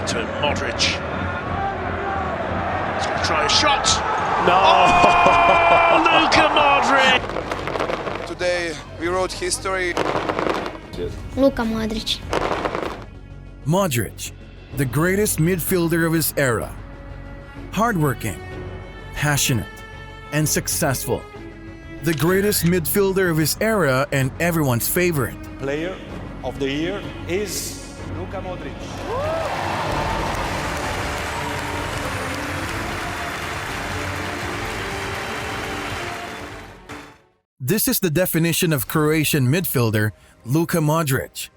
to Modric. He's going to try a shot. No! Oh, Luka Modric! Today we wrote history. Luka Modric. Modric, the greatest midfielder of his era. Hardworking, passionate, and successful. The greatest midfielder of his era and everyone's favorite. Player of the year is Luka Modric. This is the definition of Croatian midfielder Luka Modric.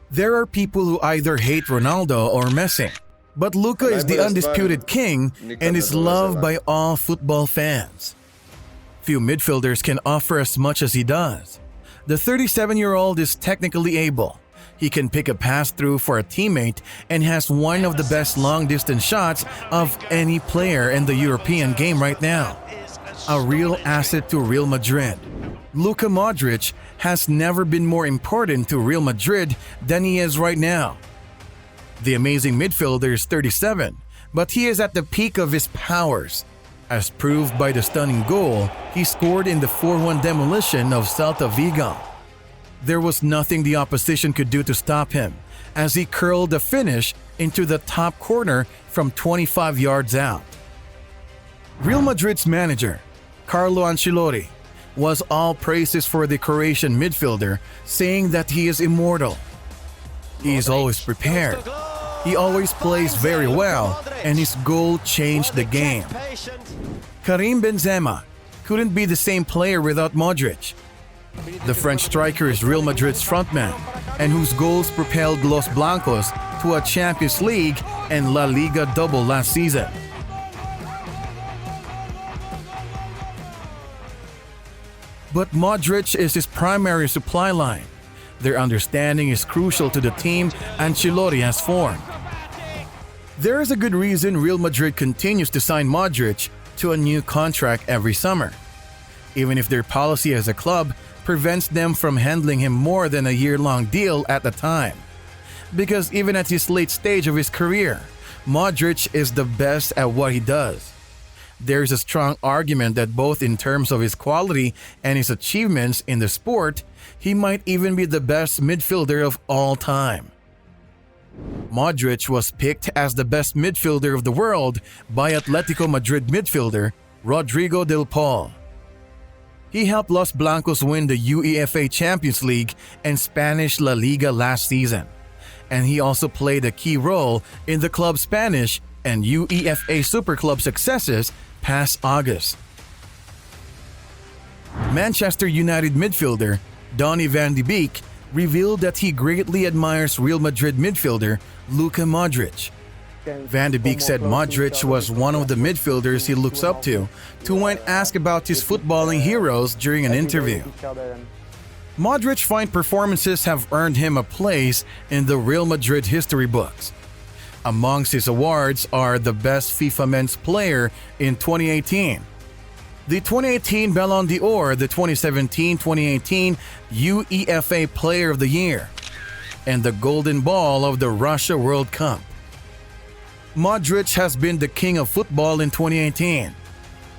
There are people who either hate Ronaldo or Messi, but Luka is the undisputed king and is loved by all football fans. Few midfielders can offer as much as he does. The 37-year-old is technically able. He can pick a pass through for a teammate and has one of the best long-distance shots of any player in the European game right now. A real asset to Real Madrid. Luka Modric has never been more important to Real Madrid than he is right now. The amazing midfielder is 37, but he is at the peak of his powers, as proved by the stunning goal he scored in the 4-1 demolition of Celta Vigo. There was nothing the opposition could do to stop him, as he curled the finish into the top corner from 25 yards out. Real Madrid's manager, Carlo Ancelotti, was all praises for the Croatian midfielder, saying that he is immortal. He is always prepared. He always plays very well, and his goal changed the game. Karim Benzema couldn't be the same player without Modric. The French striker is Real Madrid's frontman, and whose goals propelled Los Blancos to a Champions League and La Liga double last season. But Modric is his primary supply line. Their understanding is crucial to the team Ancelotti has formed. There is a good reason Real Madrid continues to sign Modric to a new contract every summer, even if their policy as a club prevents them from handling him more than a year-long deal at a time. Because even at this late stage of his career, Modric is the best at what he does. There is a strong argument that both in terms of his quality and his achievements in the sport, he might even be the best midfielder of all time. Modric was picked as the best midfielder of the world by Atletico Madrid midfielder Rodrigo del Pol. He helped Los Blancos win the UEFA Champions League and Spanish La Liga last season, and he also played a key role in the club's Spanish and UEFA Super Club successes past August. Manchester United midfielder Donny van de Beek revealed that he greatly admires Real Madrid midfielder Luka Modric. Van de Beek said Modric was one of the midfielders he looks up to when asked about his footballing heroes during an interview. Modric's fine performances have earned him a place in the Real Madrid history books. Amongst his awards are the Best FIFA Men's Player in 2018, the 2018 Ballon d'Or, the 2017-2018 UEFA Player of the Year, and the Golden Ball of the Russia World Cup. Modric has been the king of football in 2018.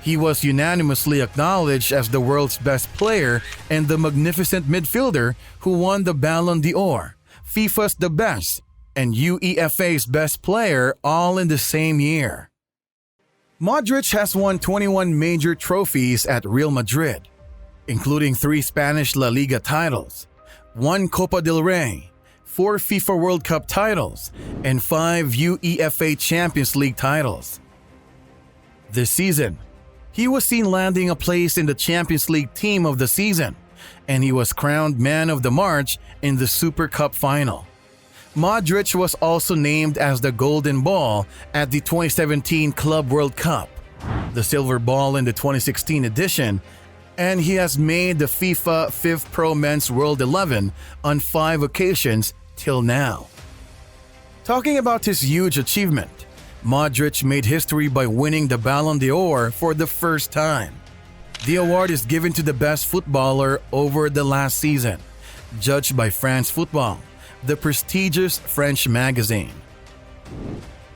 He was unanimously acknowledged as the world's best player and the magnificent midfielder who won the Ballon d'Or, FIFA's The Best, and UEFA's Best Player all in the same year. Modric has won 21 major trophies at Real Madrid, including 3 Spanish La Liga titles, 1 Copa del Rey, 4 FIFA World Cup titles, and 5 UEFA Champions League titles. This season, he was seen landing a place in the Champions League Team of the Season, and he was crowned Man of the Match in the Super Cup final. Modric was also named as the Golden Ball at the 2017 Club World Cup, the Silver Ball in the 2016 edition, and he has made the FIFA 5th Pro Men's World 11 on 5 occasions till now. Talking about his huge achievement, Modric made history by winning the Ballon d'Or for the first time. The award is given to the best footballer over the last season, judged by France Football, the prestigious French magazine.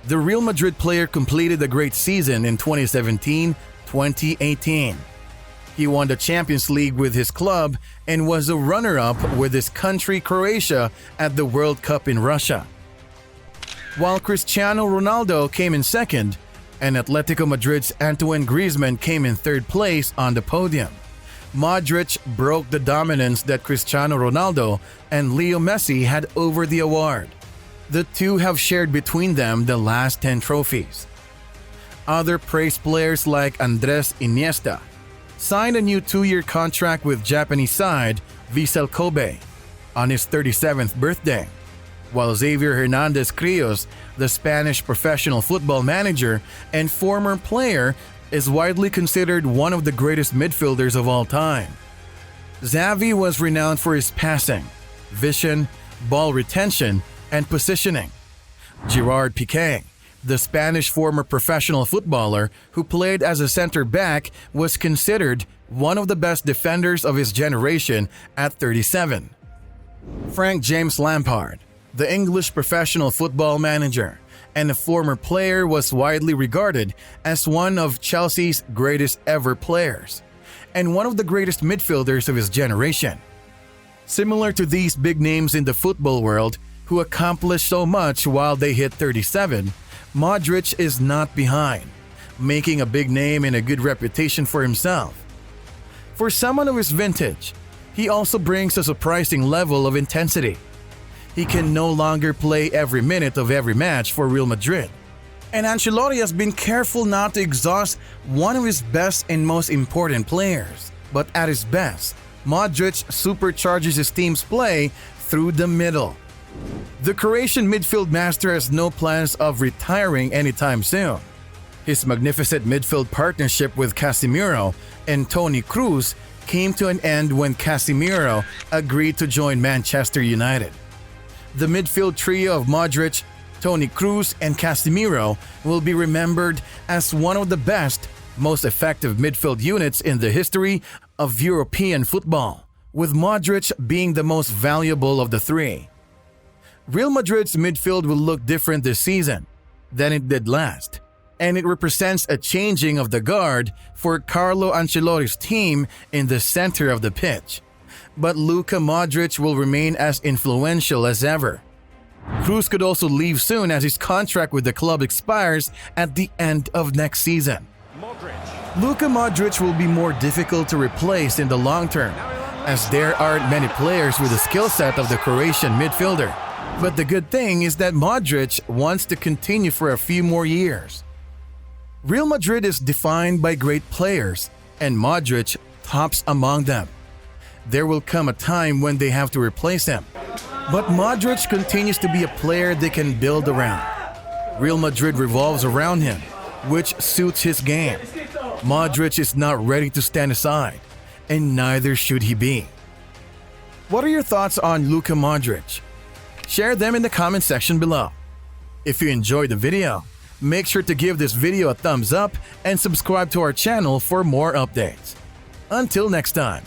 The Real Madrid player completed a great season in 2017-2018. He won the Champions League with his club and was a runner-up with his country Croatia at the World Cup in Russia. While Cristiano Ronaldo came in second, and Atletico Madrid's Antoine Griezmann came in third place on the podium, Modric broke the dominance that Cristiano Ronaldo and Leo Messi had over the award. The two have shared between them the last 10 trophies. Other praised players like Andres Iniesta signed a new 2-year contract with Japanese side Vissel Kobe on his 37th birthday, while Xavier Hernandez Crios, the Spanish professional football manager and former player, is widely considered one of the greatest midfielders of all time. Xavi was renowned for his passing, vision, ball retention, and positioning. Gerard Piqué, the Spanish former professional footballer who played as a center back, was considered one of the best defenders of his generation at 37. Frank James Lampard, the English professional football manager and a former player, was widely regarded as one of Chelsea's greatest ever players and one of the greatest midfielders of his generation. Similar to these big names in the football world who accomplished so much while they hit 37, Modric is not behind, making a big name and a good reputation for himself. For someone of his vintage, he also brings a surprising level of intensity. He can no longer play every minute of every match for Real Madrid, and Ancelotti has been careful not to exhaust one of his best and most important players. But at his best, Modric supercharges his team's play through the middle. The Croatian midfield master has no plans of retiring anytime soon. His magnificent midfield partnership with Casemiro and Toni Kroos came to an end when Casemiro agreed to join Manchester United. The midfield trio of Modric, Toni Kroos, and Casemiro will be remembered as one of the best, most effective midfield units in the history of European football, with Modric being the most valuable of the three. Real Madrid's midfield will look different this season than it did last, and it represents a changing of the guard for Carlo Ancelotti's team in the center of the pitch. But Luka Modric will remain as influential as ever. Kroos could also leave soon as his contract with the club expires at the end of next season. Luka Modric will be more difficult to replace in the long term, as there aren't many players with the skill set of the Croatian midfielder. But the good thing is that Modric wants to continue for a few more years. Real Madrid is defined by great players, and Modric tops among them. There will come a time when they have to replace him. But Modric continues to be a player they can build around. Real Madrid revolves around him, which suits his game. Modric is not ready to stand aside, and neither should he be. What are your thoughts on Luka Modric? Share them in the comment section below. If you enjoyed the video, make sure to give this video a thumbs up and subscribe to our channel for more updates. Until next time.